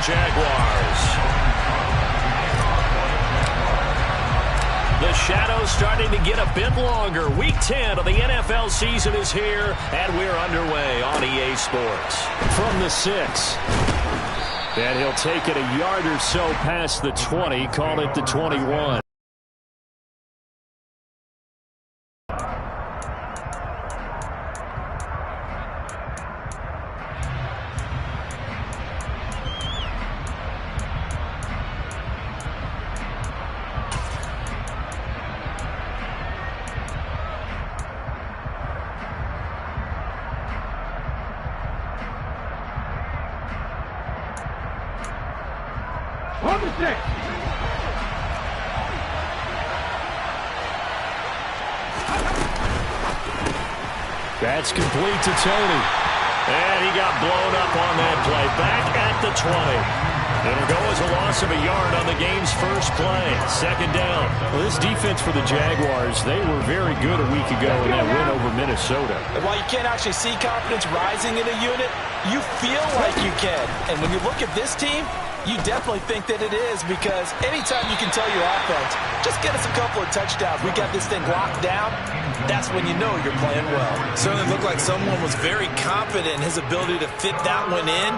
Jaguars. The shadow's starting to get a bit longer. Week 10 of the NFL season is here, and we're underway on EA Sports. From the 6. And he'll take it a yard or so past the 20, call it the 21. That's complete to Tony. And he got blown up on that play. Back at the 20. It'll go as a loss of a yard on the game's first play. Second down. Well, this defense for the Jaguars, they were very good a week ago in that win over Minnesota. And while you can't actually see confidence rising in a unit, you feel like you can. And when you look at this team, you definitely think that it is, because anytime you can tell your offense, just get us a couple of touchdowns, we got this thing locked down, that's when you know you're playing well. Certainly looked like someone was very confident in his ability to fit that one in.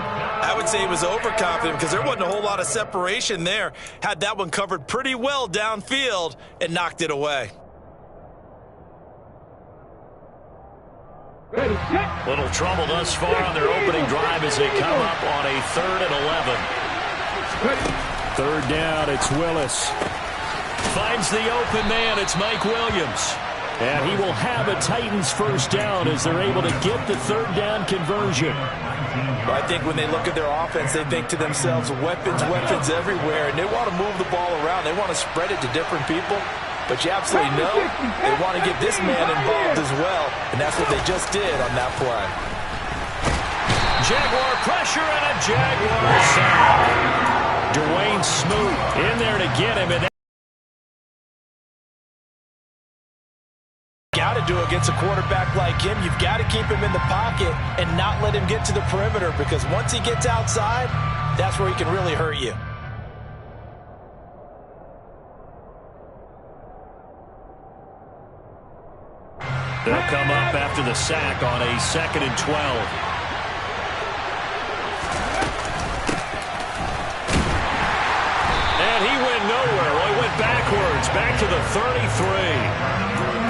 I would say he was overconfident because there wasn't a whole lot of separation there. Had that one covered pretty well downfield and knocked it away. Little trouble thus far on their opening drive as they come up on a 3rd and 11. Third down, it's Willis. Finds the open man, it's Mike Williams. And he will have a Titans first down as they're able to get the third down conversion. I think when they look at their offense, they think to themselves, weapons, weapons everywhere, and they want to move the ball around. They want to spread it to different people. But you absolutely know they want to get this man involved as well, and that's what they just did on that play. Jaguar pressure and a Jaguar sack. Dwayne Smoot in there to get him. And got to do against a quarterback like him. You've got to keep him in the pocket and not let him get to the perimeter, because once he gets outside, that's where he can really hurt you. They'll come up after the sack on a 2nd and 12. And he went nowhere. Well, he went backwards, back to the 33.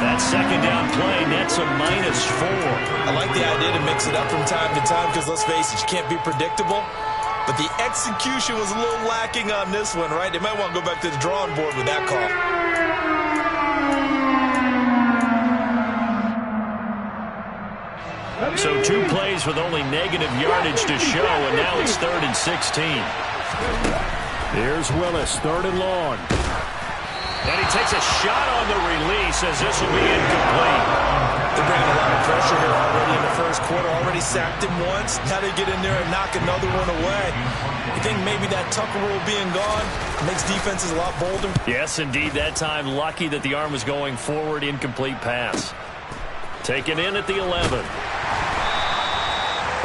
That second down play nets a -4. I like the idea to mix it up from time to time because, let's face it, you can't be predictable. But the execution was a little lacking on this one, right? They might want to go back to the drawing board with that call. So 2 plays with only negative yardage to show, and now it's 3rd and 16. Here's Willis, 3rd and long. And he takes a shot on the release as this will be incomplete. They're bringing a lot of pressure here already in the first quarter. Already sacked him once. Now they get in there and knock another one away. You think maybe that Tucker rule being gone makes defenses a lot bolder? Yes, indeed. That time, lucky that the arm was going forward. Incomplete pass. Taken in at the 11.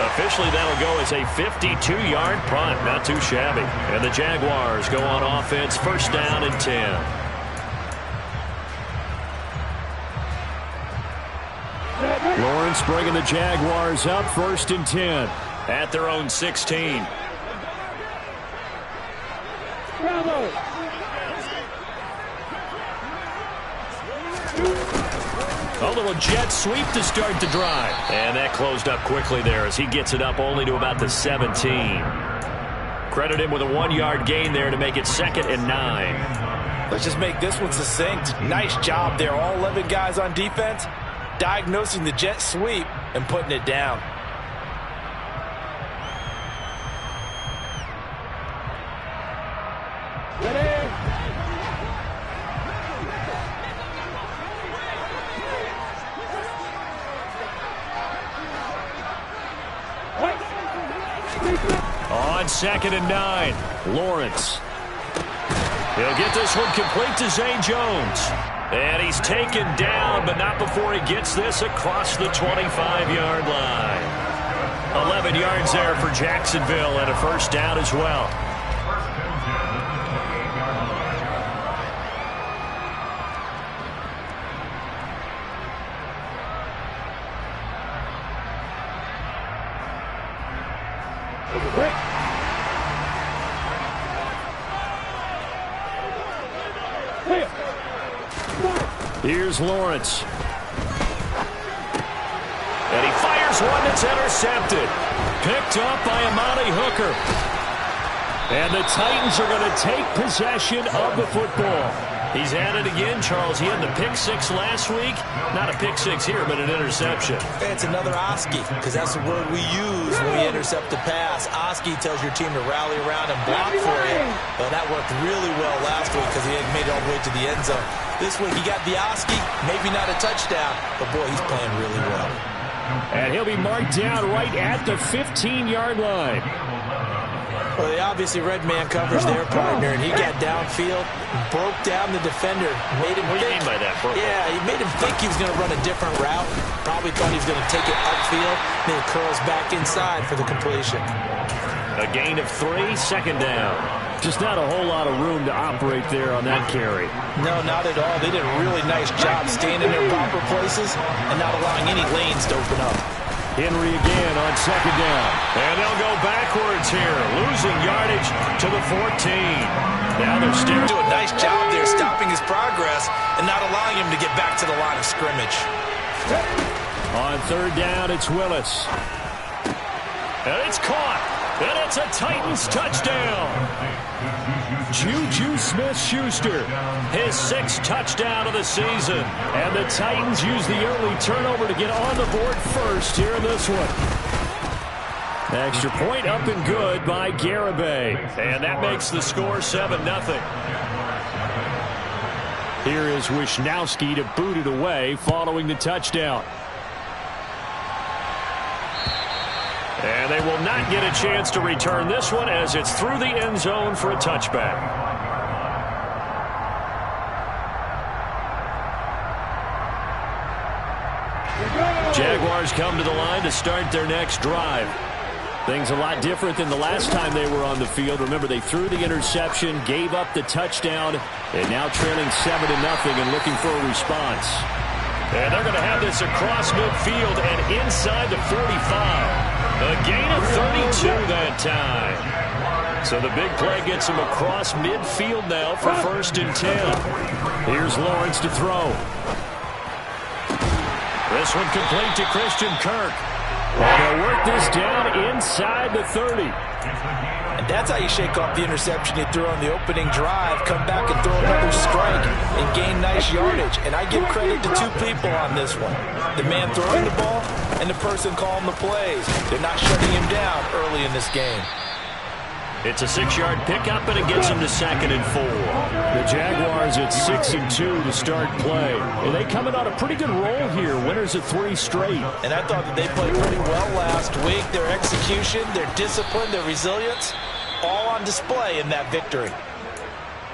Officially, that'll go as a 52-yard punt. Not too shabby. And the Jaguars go on offense, first down and 10. Lawrence bringing the Jaguars up, 1st and 10 at their own 16. A little jet sweep to start the drive. And that closed up quickly there as he gets it up only to about the 17. Credit him with a 1-yard gain there to make it 2nd and 9. Let's just make this one succinct. Nice job there. All 11 guys on defense diagnosing the jet sweep and putting it down. On 2nd and 9, Lawrence. He'll get this one complete to Zay Jones. And he's taken down, but not before he gets this across the 25-yard line. 11 yards there for Jacksonville and a first down as well. Here's Lawrence. And he fires one that's intercepted. Picked up by Amani Hooker. And the Titans are going to take possession of the football. He's at it again, Charles. He had the pick six last week. Not a pick six here, but an interception. It's another Oski, because that's the word we use when we intercept a pass. Oski tells your team to rally around and block for you. Well, that worked really well last week because he had made it all the way to the end zone. This week he got the Oski, maybe not a touchdown, but boy, he's playing really well. And he'll be marked down right at the 15-yard line. Well, they obviously read man coverage their partner, and he got downfield, broke down the defender, made him What do you mean by that? Yeah, he made him think he was going to run a different route. Probably thought he was going to take it upfield, then it curls back inside for the completion. A gain of 3, second down. Just not a whole lot of room to operate there on that carry. No, not at all. They did a really nice job staying in their proper places and not allowing any lanes to open up. Henry again on second down. And they'll go backwards here, losing yardage to the 14. Now they're still doing a nice job there stopping his progress and not allowing him to get back to the line of scrimmage. On third down, it's Willis. And it's caught. And it's a Titans touchdown. Juju Smith-Schuster, his 6th touchdown of the season. And the Titans use the early turnover to get on the board first here in this one. Extra point up and good by Garibay. And that makes the score 7-0. Here is Wisnowski to boot it away following the touchdown. And they will not get a chance to return this one as it's through the end zone for a touchback. Jaguars come to the line to start their next drive. Things a lot different than the last time they were on the field. Remember, they threw the interception, gave up the touchdown, and now trailing 7-0 and looking for a response. And they're going to have this across midfield and inside the 45. A gain of 32 that time. So the big play gets him across midfield now for 1st and 10. Here's Lawrence to throw. This one complete to Christian Kirk. They'll work this down inside the 30. And that's how you shake off the interception you threw on the opening drive, come back and throw another strike and gain nice yardage. And I give credit to 2 people on this one. The man throwing the ball and the person calling the plays. They're not shutting him down early in this game. It's a 6-yard pickup, and it gets him to 2nd and 4. The Jaguars at 6-2 to start play. And they coming on a pretty good roll here. Winners of 3 straight. And I thought that they played pretty well last week. Their execution, their discipline, their resilience, all on display in that victory.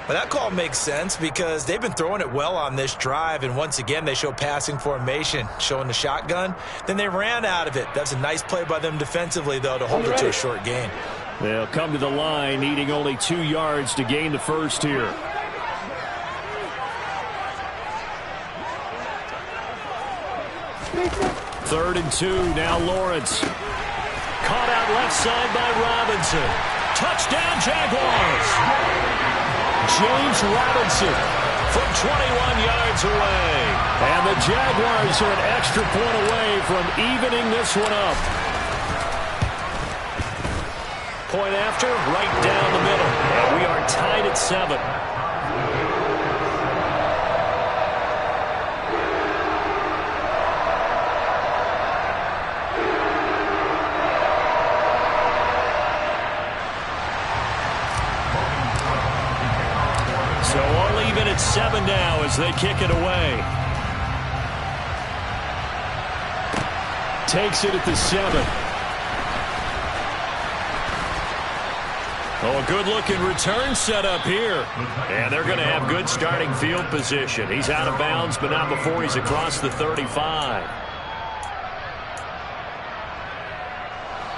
But that call makes sense because they've been throwing it well on this drive, and once again they show passing formation, showing the shotgun. Then they ran out of it. That's a nice play by them defensively, though, to hold it to a short gain. They'll come to the line, needing only 2 yards to gain the first here. Third and 2, now Lawrence. Caught out left side by Robinson. Touchdown, Jaguars! James Robinson from 21 yards away. And the Jaguars are an extra point away from evening this one up. Point after, right down the middle. And we are tied at 7. So all even at 7 now as they kick it away. Takes it at the 7. Oh, a good-looking return set up here. And they're going to have good starting field position. He's out of bounds, but not before he's across the 35.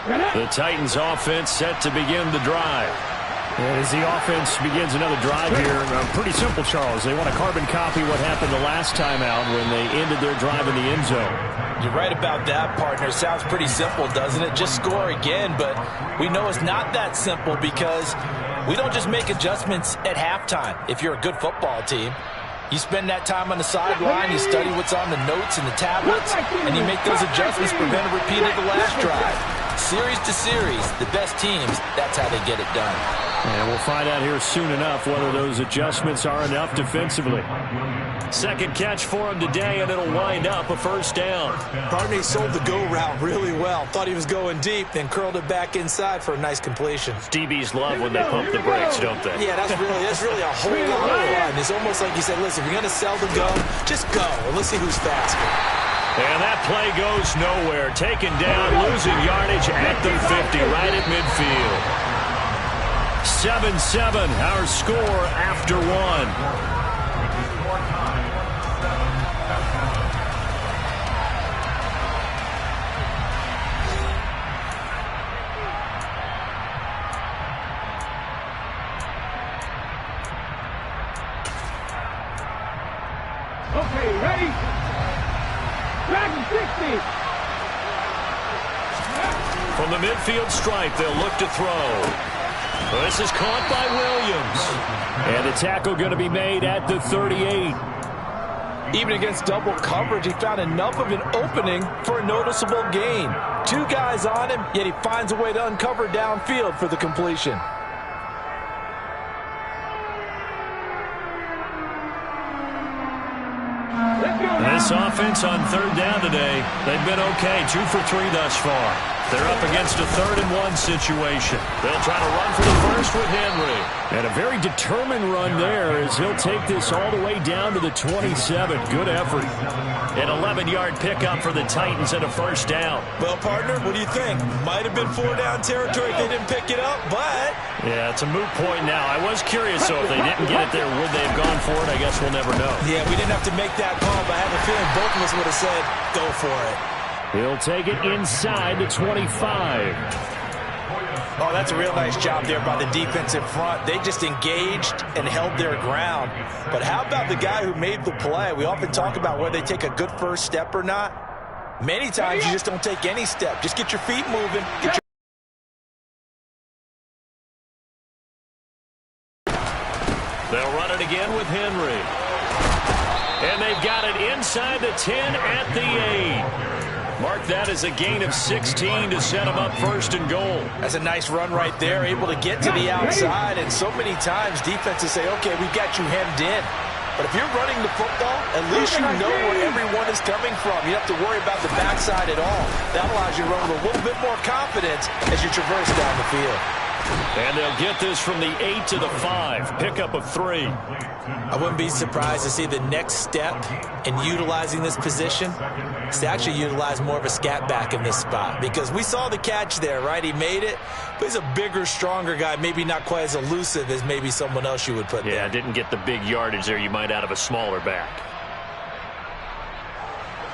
The Titans offense set to begin the drive. And as the offense begins another drive here, pretty simple, Charles. They want to carbon copy what happened the last time out when they ended their drive in the end zone. You're right about that, partner. Sounds pretty simple, doesn't it? Just score again, but we know it's not that simple because we don't just make adjustments at halftime if you're a good football team. You spend that time on the sideline, you study what's on the notes and the tablets, and you make those adjustments, prevent a repeat of the last drive. Series to series, the best teams, that's how they get it done. And we'll find out here soon enough whether those adjustments are enough defensively. Second catch for him today, and it'll wind up a first down. Barney sold the go route really well. Thought he was going deep, then curled it back inside for a nice completion. DBs love when they pump the brakes, don't they? Yeah, that's really a whole lot of fun. It's almost like you said, listen, if you're going to sell the go, just go, and let's see who's faster. And that play goes nowhere. Taken down, losing yardage at the 50, right at midfield. 7-7, our score after one. Okay, ready? Back to 60. From the midfield stripe, they'll look to throw. This is caught by Williams. And the tackle going to be made at the 38. Even against double coverage, he found enough of an opening for a noticeable gain. Two guys on him, yet he finds a way to uncover downfield for the completion. This offense on third down today, they've been okay. 2 for 3 thus far. They're up against a 3rd-and-1 situation. They'll try to run for the first with Henry. And a very determined run there as he'll take this all the way down to the 27. Good effort. An 11-yard pickup for the Titans and a first down. Well, partner, what do you think? Might have been 4-down territory if they didn't pick it up, but... Yeah, it's a moot point now. I was curious, though, if they didn't get it there, would they have gone for it? I guess we'll never know. Yeah, we didn't have to make that call, but I have a feeling both of us would have said, go for it. He'll take it inside the 25. Oh, that's a real nice job there by the defensive front. They just engaged and held their ground. But how about the guy who made the play? We often talk about whether they take a good first step or not. Many times you just don't take any step. Just get your feet moving. They'll run it again with Henry. And they've got it inside the 10 at the 8. Mark that as a gain of 16 to set them up 1st and goal. That's a nice run right there, able to get to the outside. And so many times defenses say, okay, we got you hemmed in. But if you're running the football, at least you know where everyone is coming from. You don't have to worry about the backside at all. That allows you to run with a little bit more confidence as you traverse down the field. And they'll get this from the 8 to the 5. Pickup of 3. I wouldn't be surprised to see the next step in utilizing this position is to actually utilize more of a scat back in this spot. Because we saw the catch there, right? He made it. But he's a bigger, stronger guy, maybe not quite as elusive as maybe someone else you would put there. Yeah, didn't get the big yardage there you might out of a smaller back.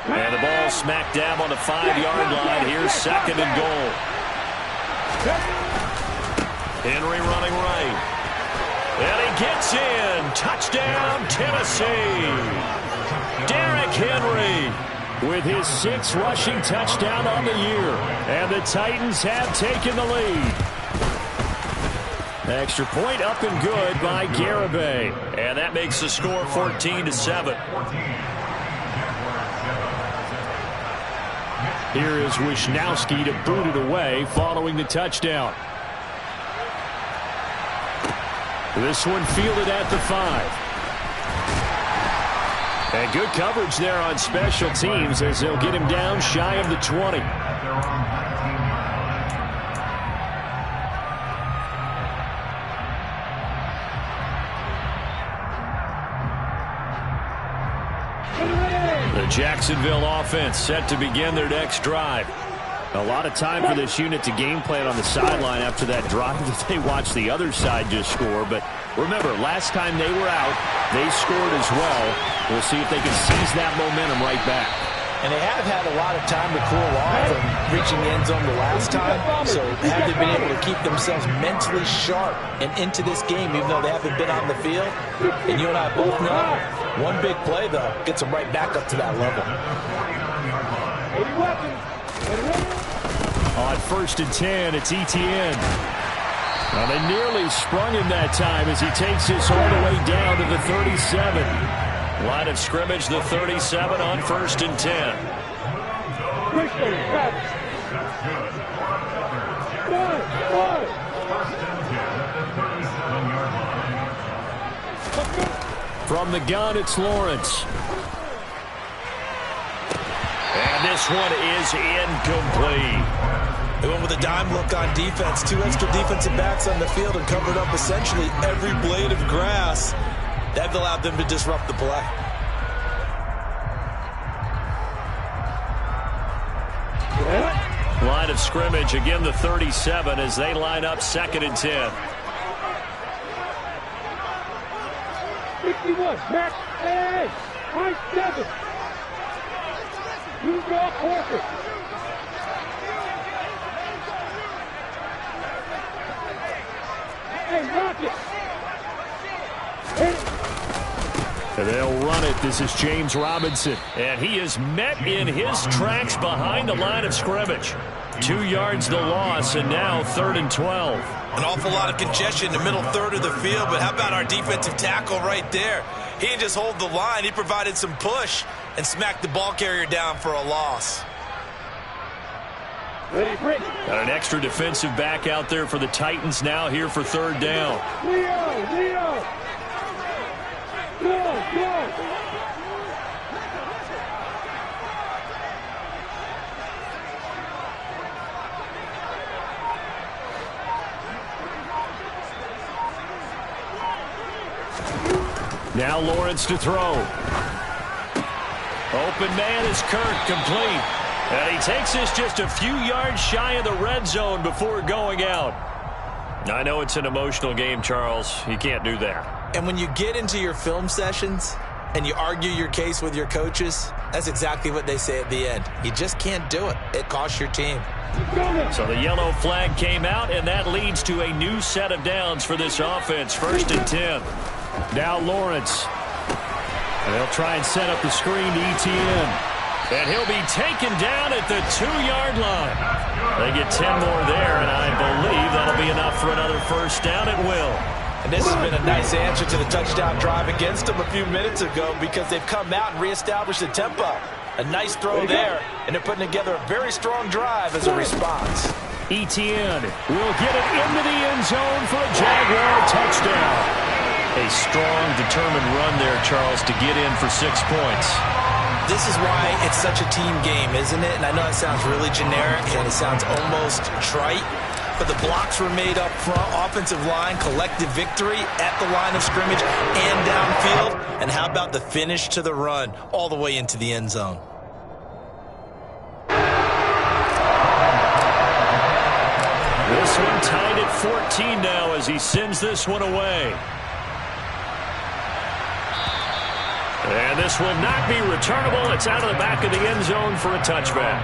And the ball smack dab on the 5-yard line. Here's 2nd and goal. Henry running right. And he gets in. Touchdown, Tennessee. Derrick Henry with his 6th rushing touchdown on the year. And the Titans have taken the lead. Extra point up and good by Garibay. And that makes the score 14-7. Here is Wisnowski to boot it away following the touchdown. This one fielded at the 5. And good coverage there on special teams as they'll get him down shy of the 20. The Jacksonville offense set to begin their next drive. A lot of time for this unit to game plan on the sideline after that drive that they watched the other side just score. But remember, last time they were out, they scored as well. We'll see if they can seize that momentum right back. And they have had a lot of time to cool off from reaching the end zone the last time. So have they been able to keep themselves mentally sharp and into this game, even though they haven't been on the field? And you and I both know, one big play, though, gets them right back up to that level. On 1st and 10, it's Etienne. Well, they nearly sprung him that time as he takes this all the way down to the 37. Line of scrimmage, the 37 on 1st and 10. From the gun, it's Lawrence. And this one is incomplete. They went with a dime look on defense. 2 extra defensive backs on the field and covered up essentially every blade of grass. That allowed them to disrupt the play. Line of scrimmage, again the 37 as they line up 2nd and 10. 61, back, hey, high 7. You go corporate. Hey, rock it. And they'll run it. This is James Robinson. And he is met in his tracks behind the line of scrimmage. 2 yards the loss, and now 3rd and 12. An awful lot of congestion in the middle third of the field, but how about our defensive tackle right there? He didn't just hold the line. He provided some push and smacked the ball carrier down for a loss. Got an extra defensive back out there for the Titans now here for 3rd down. Leo! Go! Now Lawrence to throw. Open man is Kirk, complete. And he takes this just a few yards shy of the red zone before going out. I know it's an emotional game, Charles. You can't do that. And when you get into your film sessions and you argue your case with your coaches, that's exactly what they say at the end. You just can't do it. It costs your team. So the yellow flag came out, and that leads to a new set of downs for this offense. 1st and 10. Now Lawrence. And they'll try and set up the screen to Etienne. And he'll be taken down at the 2-yard line. They get 10 more there, and I believe that'll be enough for another 1st down at will. And this has been a nice answer to the touchdown drive against them a few minutes ago because they've come out and reestablished the tempo. A nice throw there, and they're putting together a very strong drive as a response. Etienne will get it into the end zone for a Jaguar touchdown. A strong, determined run there, Charles, to get in for 6 points. This is why it's such a team game, isn't it? And I know it sounds really generic and it sounds almost trite, but the blocks were made up front, offensive line, collective victory at the line of scrimmage and downfield. And how about the finish to the run all the way into the end zone? This one tied at 14 now as he sends this one away. And this will not be returnable. It's out of the back of the end zone for a touchback.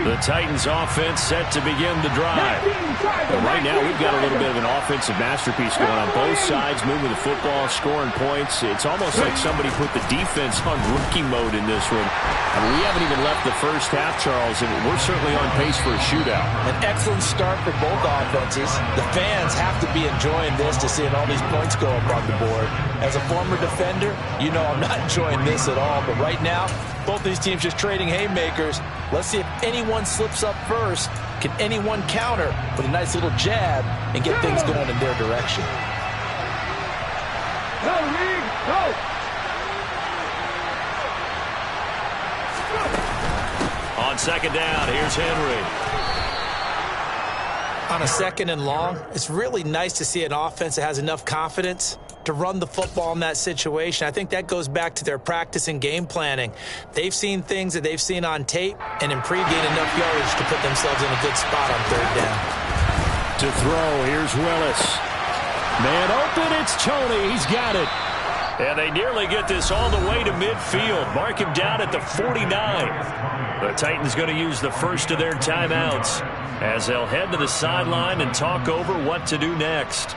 The Titans offense set to begin the drive. But right now we've got a little bit of an offensive masterpiece going on both sides, moving the football, scoring points. It's almost like somebody put the defense on rookie mode in this one. I mean, we haven't even left the first half, Charles, and we're certainly on pace for a shootout. An excellent start for both offenses. The fans have to be enjoying this to seeing all these points go up on the board. As a former defender, you know I'm not enjoying this at all. But right now, both these teams just trading haymakers. Let's see if anyone slips up first. Can anyone counter with a nice little jab and get things going in their direction? Go, Reed, go! On 2nd down, here's Henry. On a 2nd and long, it's really nice to see an offense that has enough confidence to run the football in that situation. I think that goes back to their practice and game planning. They've seen things that they've seen on tape and improved enough yardage to put themselves in a good spot on 3rd down. To throw, here's Willis. Man open, it's Tony. He's got it. And they nearly get this all the way to midfield. Mark him down at the 49. The Titans going to use the first of their timeouts as they'll head to the sideline and talk over what to do next.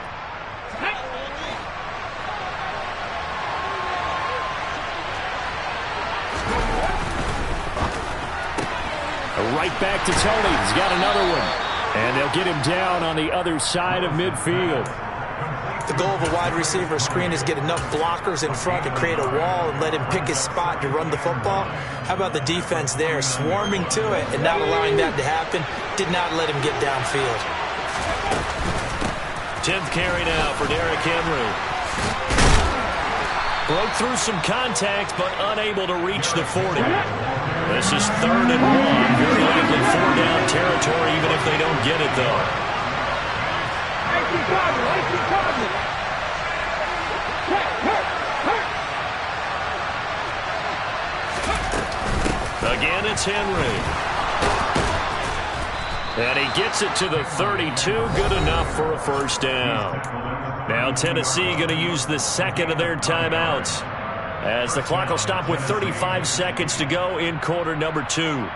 Right back to Tony. He's got another one. And they'll get him down on the other side of midfield. The goal of a wide receiver screen is get enough blockers in front to create a wall and let him pick his spot to run the football. How about the defense there, swarming to it and not allowing that to happen? Did not let him get downfield. 10th carry now for Derrick Henry. Broke through some contact, but unable to reach the 40. This is 3rd and 1. Very likely 4-down territory, even if they don't get it, though. Again, it's Henry. And he gets it to the 32. Good enough for a first down. Now Tennessee going to use the second of their timeouts, as the clock will stop with 35 seconds to go in quarter number 2.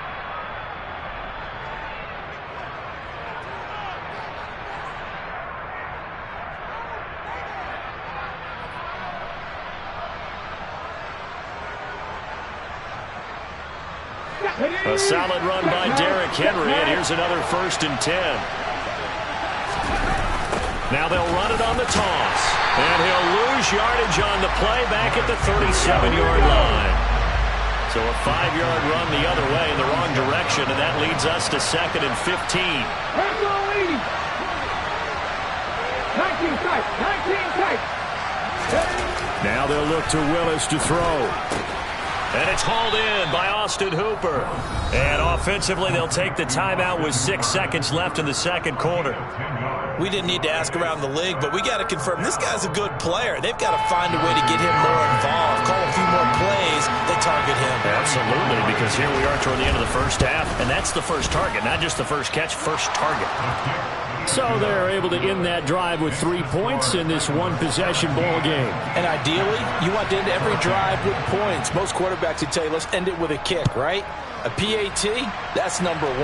A solid run by Derrick Henry, and here's another 1st and 10. Now they'll run it on the toss, and he'll lose yardage on the play back at the 37-yard line. So a 5-yard run the other way in the wrong direction, and that leads us to 2nd and 15. 19 tight. Now they'll look to Willis to throw. And it's hauled in by Austin Hooper. And offensively, they'll take the timeout with 6 seconds left in the second quarter. We didn't need to ask around the league, but we got to confirm this guy's a good player. They've got to find a way to get him more involved, call a few more plays that target him. Absolutely, because here we are toward the end of the first half, and that's the first target, not just the first catch, first target. So they're able to end that drive with 3 points in this one-possession ball game. And ideally, you want to end every drive with points. Most quarterbacks would tell you, let's end it with a kick, right? A PAT, that's number 1.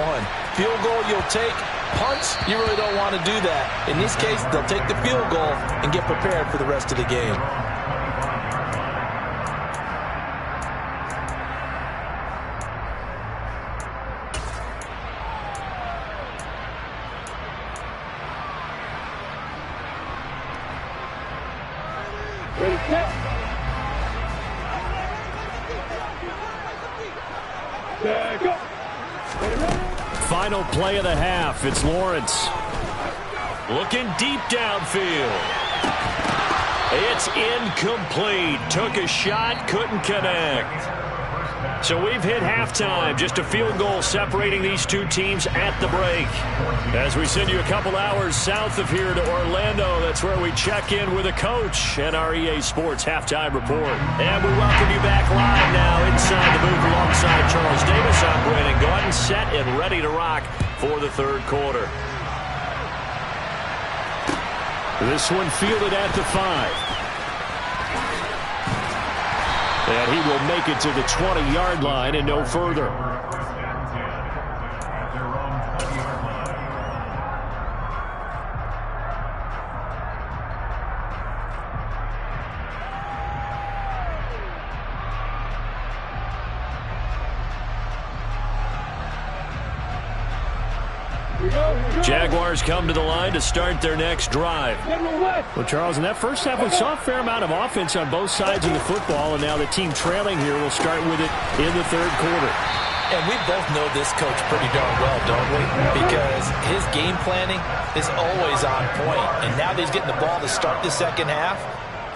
Field goal you'll take. Punts, you really don't want to do that. In this case, they'll take the field goal and get prepared for the rest of the game. Final play of the half. It's Lawrence. Looking deep downfield. It's incomplete. Took a shot, couldn't connect. So we've hit halftime. Just a field goal separating these two teams at the break. As we send you a couple hours south of here to Orlando, that's where we check in with a coach at our EA Sports Halftime Report. And we welcome you back live now inside the booth alongside Charles Davis. I'm Brandon Gordon, set and ready to rock for the third quarter. This one fielded at the 5. And he will make it to the 20-yard line and no further. Jaguars come to the line to start their next drive. Well, Charles, in that first half, we saw a fair amount of offense on both sides of the football, and now the team trailing here will start with it in the third quarter. And we both know this coach pretty darn well, don't we? Because his game planning is always on point. And now that he's getting the ball to start the second half,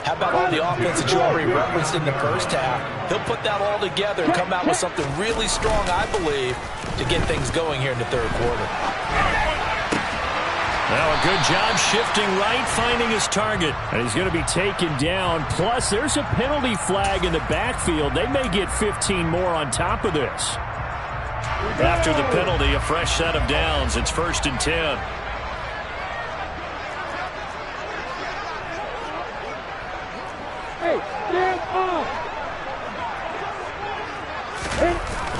how about all the offense that you already referenced in the first half? He'll put that all together and come out with something really strong, I believe, to get things going here in the third quarter. Now a good job shifting right, finding his target. And he's going to be taken down. Plus, there's a penalty flag in the backfield. They may get 15 more on top of this. After the penalty, a fresh set of downs. It's 1st and 10.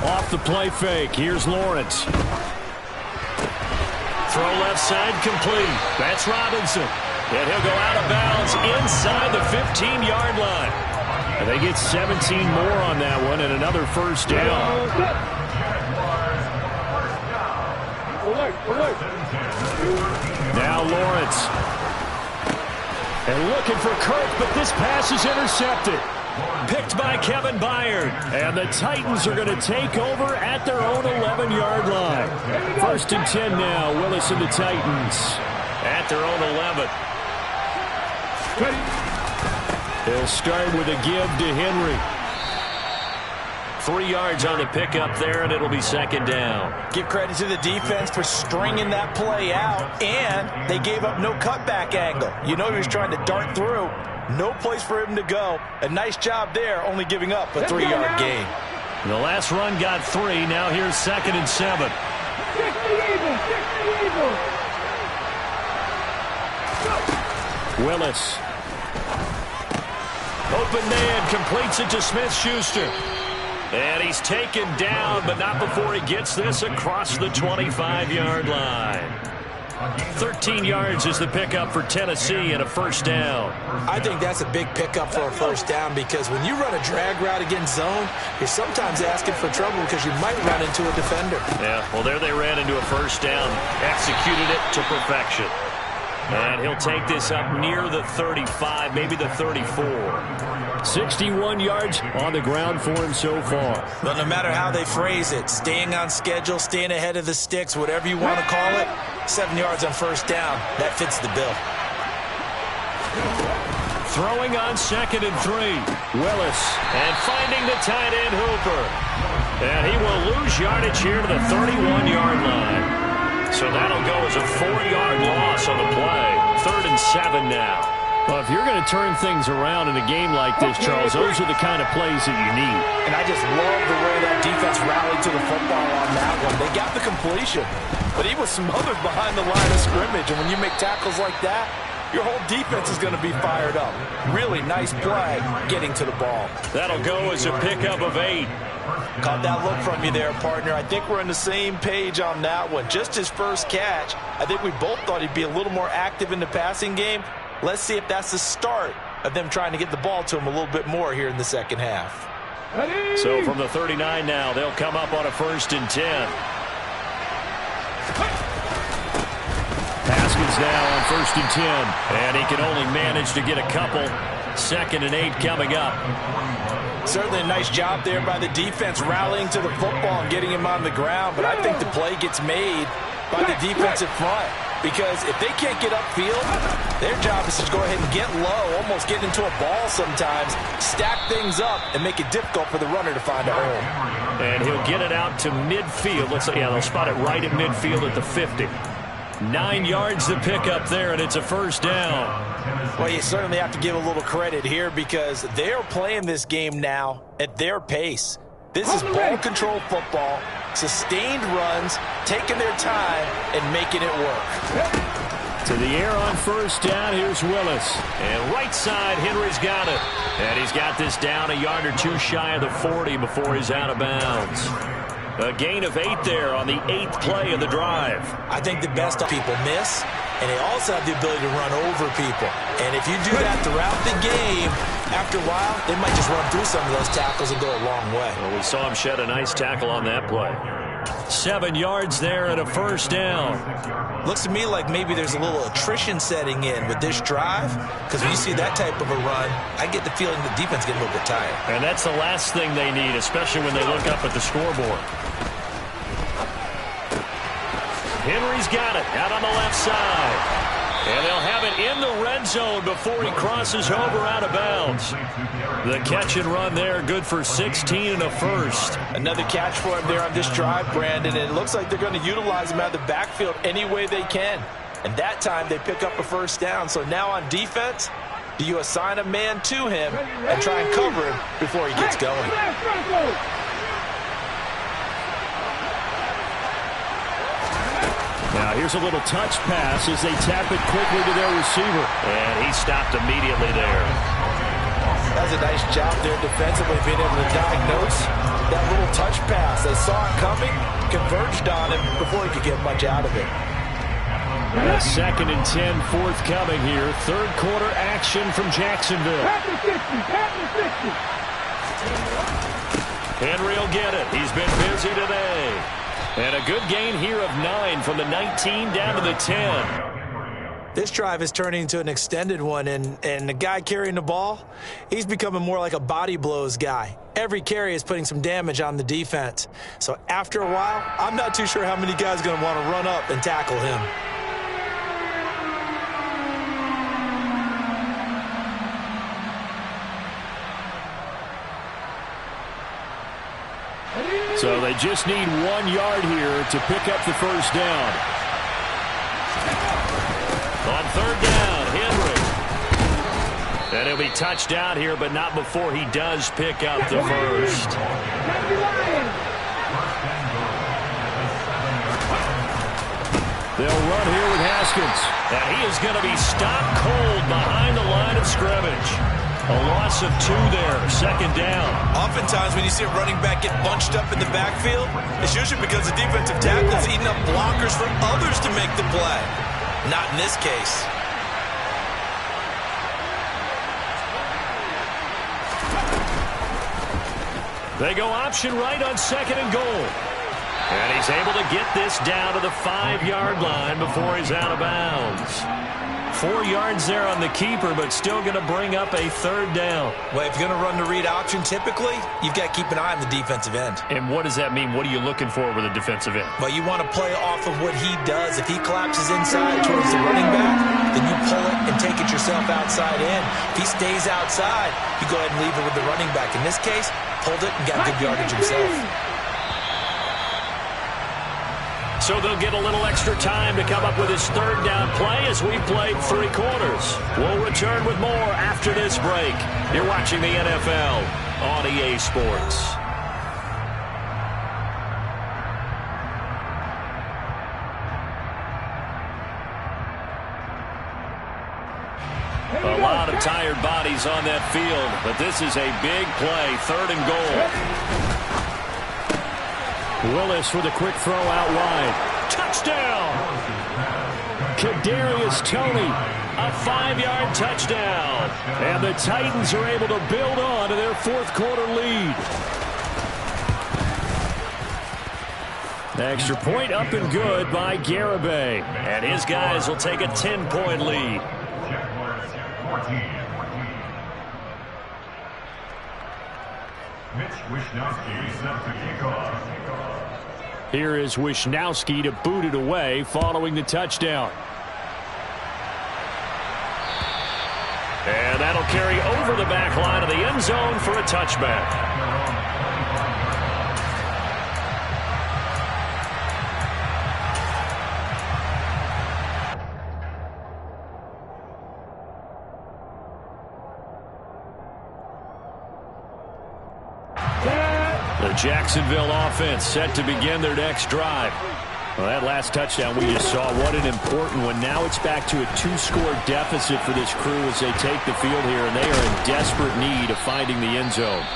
Off the play fake. Here's Lawrence. Throw left side complete. That's Robinson. And he'll go out of bounds inside the 15-yard line. And they get 17 more on that one and another first down. Now Lawrence. And looking for Kirk, but this pass is intercepted. Picked by Kevin Byard. And the Titans are going to take over at their own 11-yard line. 1st and 10 now. Willis and the Titans at their own 11. They'll start with a give to Henry. 3 yards on the pickup there, and it'll be 2nd down. Give credit to the defense for stringing that play out, and they gave up no cutback angle. You know he was trying to dart through. No place for him to go. A nice job there, only giving up a 3-yard gain. The last run got 3. Now here's 2nd and 7. Willis. Open man, completes it to Smith-Schuster. And he's taken down, but not before he gets this across the 25-yard line. 13 yards is the pickup for Tennessee and a first down. I think that's a big pickup for a first down because when you run a drag route against zone, you're sometimes asking for trouble because you might run into a defender. Yeah, well, there they ran into a first down, executed it to perfection. And he'll take this up near the 35, maybe the 34. 61 yards on the ground for him so far. But no matter how they phrase it, staying on schedule, staying ahead of the sticks, whatever you want to call it, 7 yards on first down, that fits the bill. Throwing on 2nd and 3. Willis. And finding the tight end Hooper. And he will lose yardage here to the 31-yard line. So that'll go as a 4-yard loss on the play. 3rd and 7 now. Well, if you're going to turn things around in a game like this, Charles, those are the kind of plays that you need. And I just love the way that defense rallied to the football on that one. They got the completion, but he was smothered behind the line of scrimmage. And when you make tackles like that, your whole defense is going to be fired up. Really nice play getting to the ball. That'll go as a pickup of 8. Caught that look from you there, partner. I think we're on the same page on that one. Just his first catch. I think we both thought he'd be a little more active in the passing game. Let's see if that's the start of them trying to get the ball to him a little bit more here in the second half. So from the 39 now, they'll come up on a 1st and 10. Haskins now on 1st and 10. And he can only manage to get a couple. 2nd and 8 coming up. Certainly a nice job there by the defense rallying to the football and getting him on the ground. But I think the play gets made by the defensive front. Because if they can't get upfield, their job is to go ahead and get low, almost get into a ball sometimes, stack things up, and make it difficult for the runner to find a hole. And he'll get it out to midfield. Let's say, yeah, they'll spot it right at midfield at the 50. 9 yards to pick up there, and it's a first down. Well, you certainly have to give a little credit here because they're playing this game now at their pace. This is ball control football, sustained runs, taking their time, and making it work. To the air on first down, here's Willis. And right side, Henry's got it. And he's got this down a yard or two shy of the 40 before he's out of bounds. A gain of 8 there on the 8th play of the drive. I think the best people miss, and they also have the ability to run over people. And if you do that throughout the game, after a while, they might just run through some of those tackles and go a long way. Well, we saw him shed a nice tackle on that play. 7 yards there and a first down. Looks to me like maybe there's a little attrition setting in with this drive, because when you see that type of a run, I get the feeling the defense getting a little bit tired. And that's the last thing they need, especially when they look up at the scoreboard. Henry's got it out on the left side. And they'll have it in the red zone before he crosses over out of bounds. The catch and run there, good for 16 and a first. Another catch for him there on this drive, Brandon, and it looks like they're going to utilize him out of the backfield any way they can. And that time they pick up a first down. So now on defense, do you assign a man to him and try and cover him before he gets going? Now here's a little touch pass as they tap it quickly to their receiver. And he stopped immediately there. That was a nice job there defensively, being able to diagnose that little touch pass. They saw it coming, converged on him before he could get much out of it. A 2nd and 10 forthcoming here. Third quarter action from Jacksonville. Henry will get it. He's been busy today. And a good gain here of 9 from the 19 down to the 10. This drive is turning into an extended one, and the guy carrying the ball, he's becoming more like a body blows guy. Every carry is putting some damage on the defense. So after a while, I'm not too sure how many guys are going to want to run up and tackle him. So they just need 1 yard here to pick up the first down. On third down, Henry. And he'll be touched down here, but not before he does pick up the first. They'll run here with Haskins. And he is going to be stopped cold behind the line of scrimmage. A loss of 2 there, 2nd down. Oftentimes when you see a running back get bunched up in the backfield, it's usually because the defensive tackle is eating up blockers for others to make the play. Not in this case. They go option right on 2nd and goal. And he's able to get this down to the 5-yard line before he's out of bounds. 4 yards there on the keeper, but still going to bring up a 3rd down. Well, if you're going to run the read option, typically, you've got to keep an eye on the defensive end. And what does that mean? What are you looking for with a defensive end? Well, you want to play off of what he does. If he collapses inside towards the running back, then you pull it and take it yourself outside in. If he stays outside, you go ahead and leave it with the running back. In this case, pulled it and got good yardage himself. So they'll get a little extra time to come up with his 3rd down play as we've played 3 quarters. We'll return with more after this break. You're watching the NFL on EA Sports. A lot of tired bodies on that field, but this is a big play, 3rd and goal. Willis with a quick throw out wide. Touchdown! Kadarius Toney, a 5-yard touchdown. And the Titans are able to build on to their 4th quarter lead. The extra point up and good by Garibay. And his guys will take a 10-point lead. Here is Wishnowski to boot it away following the touchdown. And that'll carry over the back line of the end zone for a touchback. The Jacksonville offense set to begin their next drive. Well, that last touchdown we just saw, what an important one. Now it's back to a 2-score deficit for this crew as they take the field here, and they are in desperate need of finding the end zone.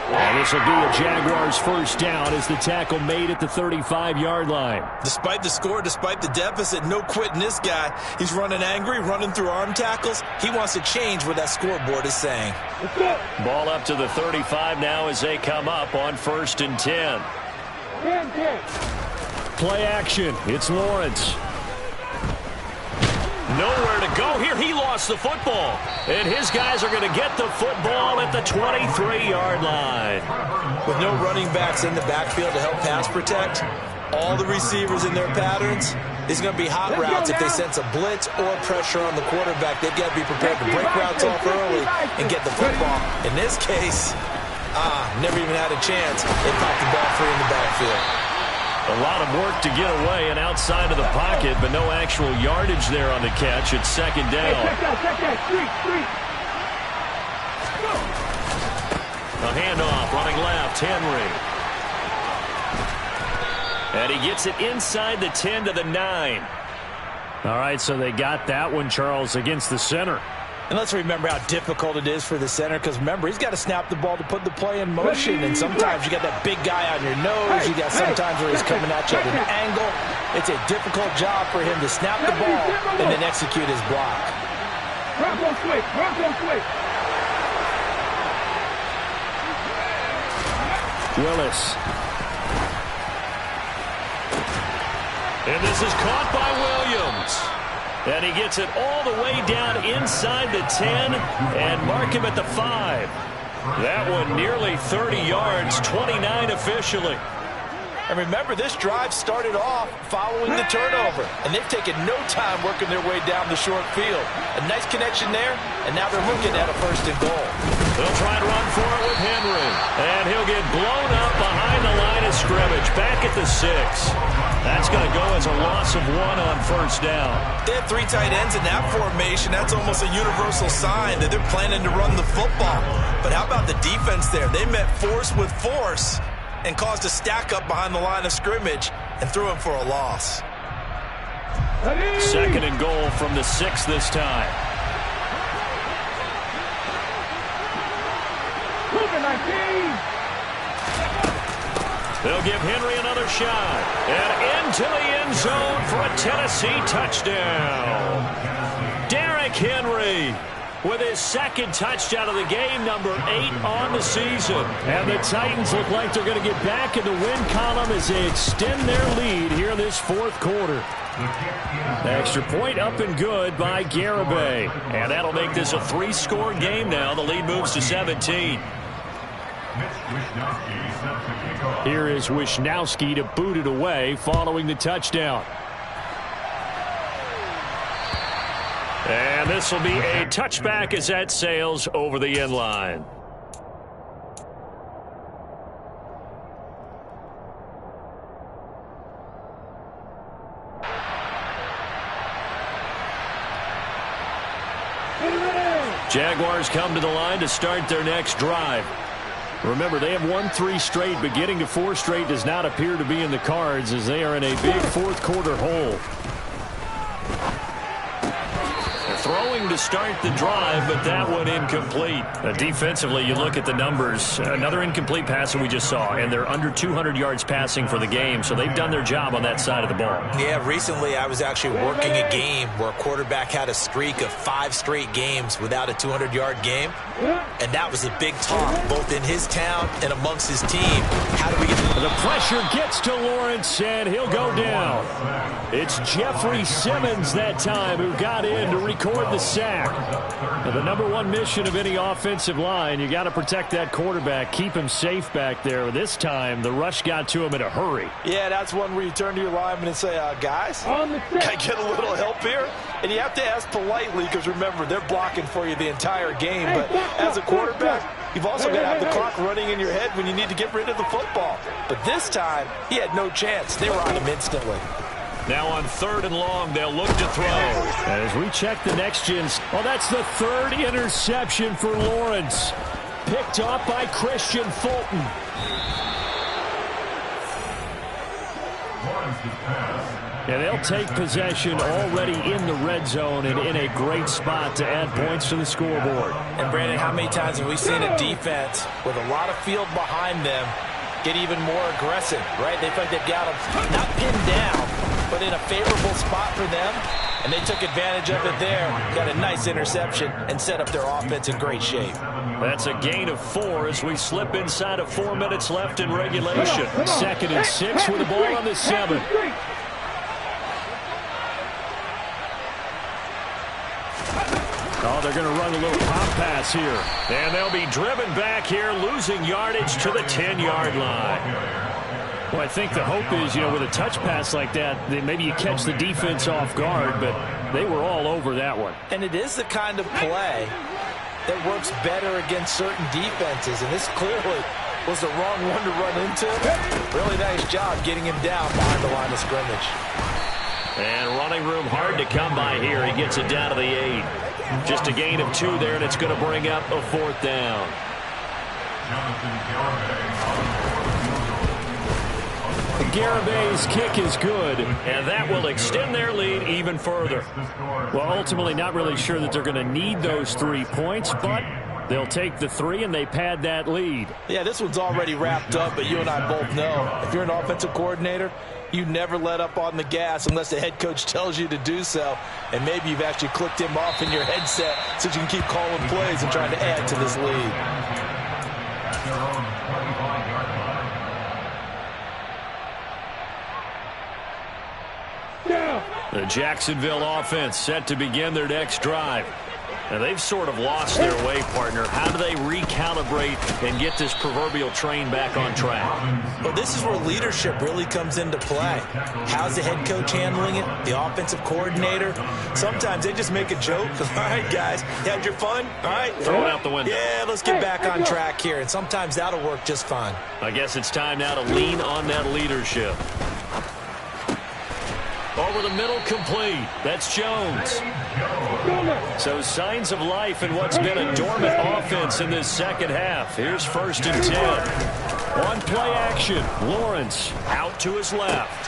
And this will be a Jaguars first down as the tackle made at the 35-yard line. Despite the score, despite the deficit, no quitting this guy. He's running angry, running through arm tackles. He wants to change what that scoreboard is saying. Ball up to the 35 now as they come up on 1st and 10. Play action. It's Lawrence. Nowhere to go here. He lost the football. And his guys are going to get the football at the 23-yard line. With no running backs in the backfield to help pass protect, all the receivers in their patterns, these are going to be hot routes. If they sense a blitz or pressure on the quarterback, they've got to be prepared to break routes off early and get the football. In this case, never even had a chance. They popped the ball free in the backfield. A lot of work to get away and outside of the pocket, but no actual yardage there on the catch. It's 2nd down. A handoff running left, Henry. And he gets it inside the 10 to the 9. All right, so they got that one, Charles, against the center. And let's remember how difficult it is for the center, because remember, he's got to snap the ball to put the play in motion, and sometimes you got that big guy on your nose. You got sometimes where he's coming at you at an angle. It's a difficult job for him to snap the ball and then execute his block. Bronco switch, Bronco switch. Willis. And this is caught by Williams. And he gets it all the way down inside the 10 and mark him at the 5. That one nearly 30 yards, 29 officially. And remember, this drive started off following the turnover, and they've taken no time working their way down the short field. A nice connection there, and now they're looking at a 1st and goal. They'll try and run for it with Henry, and he'll get blown up behind the line of scrimmage, back at the 6. That's going to go as a loss of 1 on 1st down. They have 3 tight ends in that formation. That's almost a universal sign that they're planning to run the football. But how about the defense there? They met force with force and caused a stack up behind the line of scrimmage and threw him for a loss. 2nd and goal from the 6 this time. They'll give Henry another shot. And into the end zone for a Tennessee touchdown. Derrick Henry with his 2nd touchdown of the game, number 8 on the season. And the Titans look like they're going to get back in the win column as they extend their lead here in this 4th quarter. Extra point up and good by Garibay. And that'll make this a 3-score game now. The lead moves to 17. Here is Wishnowski to boot it away following the touchdown. And this will be a touchback as that sails over the end line. Jaguars come to the line to start their next drive. Remember, they have won 3 straight, but getting to 4 straight does not appear to be in the cards as they are in a big 4th quarter hole. Throwing to start the drive, but that one incomplete. Defensively, you look at the numbers. Another incomplete pass that we just saw, and they're under 200 yards passing for the game, so they've done their job on that side of the ball. Yeah, recently I was actually working a game where a quarterback had a streak of 5 straight games without a 200-yard game, and that was a big talk, both in his town and amongst his team. How do we get... The pressure gets to Lawrence, and he'll go down. It's Jeffrey Simmons that time who got in to record the sack. Now, the number 1 mission of any offensive line, you got to protect that quarterback, keep him safe back there. This time, the rush got to him in a hurry. Yeah, that's one where you turn to your lineman and say, guys, can I get a little help here? And you have to ask politely because, remember, they're blocking for you the entire game. But as a quarterback, you've also got to have the clock running in your head when you need to get rid of the football. But this time, he had no chance. They were on him instantly. Now on 3rd and long, they'll look to throw. And as we check the next gens, that's the 3rd interception for Lawrence. Picked up by Christian Fulton. And they'll take possession already in the red zone and in a great spot to add points to the scoreboard. And Brandon, how many times have we seen a defense with a lot of field behind them get even more aggressive, right? They feel like they've got them not pinned down, but in a favorable spot for them, and they took advantage of it there. Got a nice interception and set up their offense in great shape. That's a gain of 4 as we slip inside of 4 minutes left in regulation. 2nd and 6 with the ball on the 7. Oh, they're going to run a little pop pass here. And they'll be driven back here, losing yardage to the 10-yard line. Well, I think the hope is, with a touch pass like that, maybe you catch the defense off guard, but they were all over that one. And it is the kind of play that works better against certain defenses, and this clearly was the wrong one to run into. Really nice job getting him down behind the line of scrimmage. And running room hard to come by here. He gets it down to the 8. Just a gain of 2 there, and it's going to bring up a 4th down. Garabay's kick is good, and that will extend their lead even further. Well, ultimately, not really sure that they're going to need those 3 points, but they'll take the 3 and they pad that lead. Yeah, this one's already wrapped up, but you and I both know if you're an offensive coordinator, you never let up on the gas unless the head coach tells you to do so. And maybe you've actually clicked him off in your headset so you can keep calling plays and trying to add to this lead. The Jacksonville offense set to begin their next drive. And they've sort of lost their way, partner. How do they recalibrate and get this proverbial train back on track? Well, this is where leadership really comes into play. How's the head coach handling it? The offensive coordinator? Sometimes they just make a joke. All right, guys, you had your fun? All right. Throw it out the window. Yeah, let's get back on track here. And sometimes that'll work just fine. I guess it's time now to lean on that leadership. Over the middle, complete. That's Jones. So signs of life in what's been a dormant offense in this second half. Here's 1st and 10. On play action, Lawrence out to his left.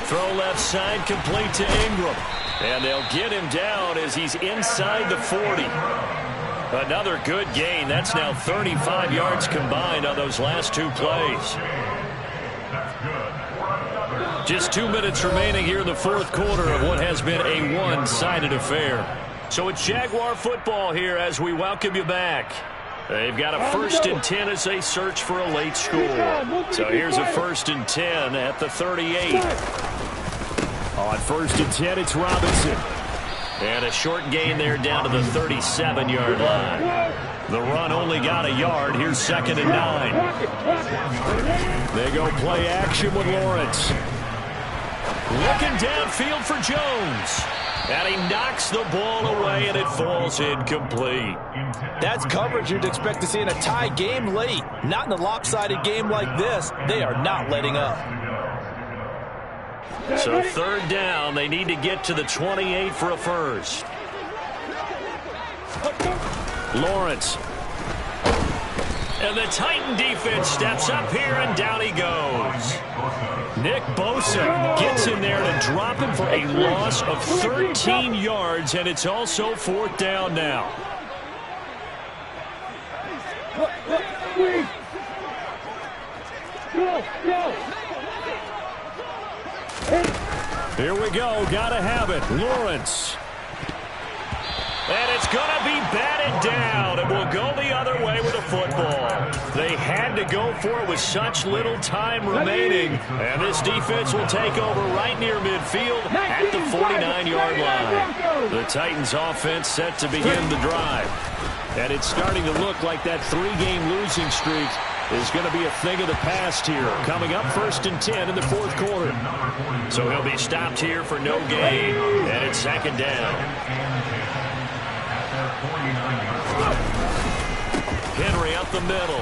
Throw left side, complete to Ingram. And they'll get him down as he's inside the 40. Another good gain. That's now 35 yards combined on those last 2 plays. Just 2 minutes remaining here in the 4th quarter of what has been a one-sided affair. So it's Jaguar football here as we welcome you back. They've got a 1st and 10 as they search for a late score. So here's a 1st and 10 at the 38. On 1st and 10, it's Robinson. And a short gain there down to the 37-yard line. The run only got a yard. Here's 2nd and 9. They go play action with Lawrence. Looking downfield for Jones. And he knocks the ball away, and it falls incomplete. That's coverage you'd expect to see in a tie game late. Not in a lopsided game like this. They are not letting up. So 3rd down, they need to get to the 28 for a first. Lawrence. And the Titan defense steps up here, and down he goes. Nick Bosa gets in there to drop him for a loss of 13 yards, and it's also 4th down now. Here we go. Gotta have it. Lawrence. And it's going to be batted down, and will go the other way with the football. They had to go for it with such little time remaining. And this defense will take over right near midfield at the 49-yard line. The Titans offense set to begin the drive. And it's starting to look like that 3-game losing streak is going to be a thing of the past here. Coming up 1st and 10 in the 4th quarter. So he'll be stopped here for no gain, and it's 2nd down. Henry up the middle.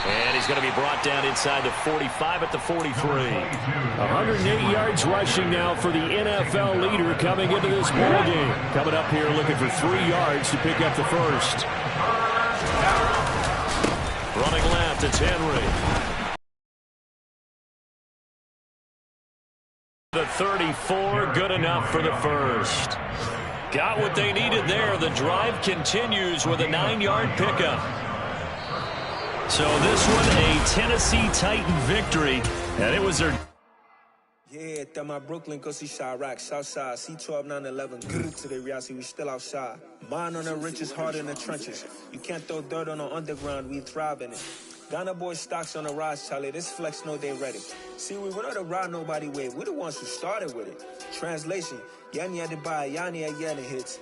And he's going to be brought down inside the 45 at the 43. 108 yards rushing now for the NFL leader coming into this ball game. Coming up here looking for 3 yards to pick up the first. Running left, it's Henry. The 34, good enough for the first. Got what they needed there. The drive continues with a 9-yard pickup. So this one, a Tennessee Titan victory, and it was their... Yeah, that my Brooklyn, go see Chirac, Southside, C12, 911, grrr to the reality, we still outside. Mine on the richest, heart in the trenches. You can't throw dirt on the underground, we thrive in it. Ghana boy stocks on the rise, Charlie, this flex know they ready. See, we went on the ride nobody wave, we the ones who started with it. Translation, Yanni had to buy, Yanni had Yanni hits.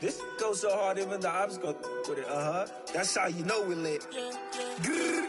This goes so hard, even the ops go with it, That's how you know we lit. Grrr.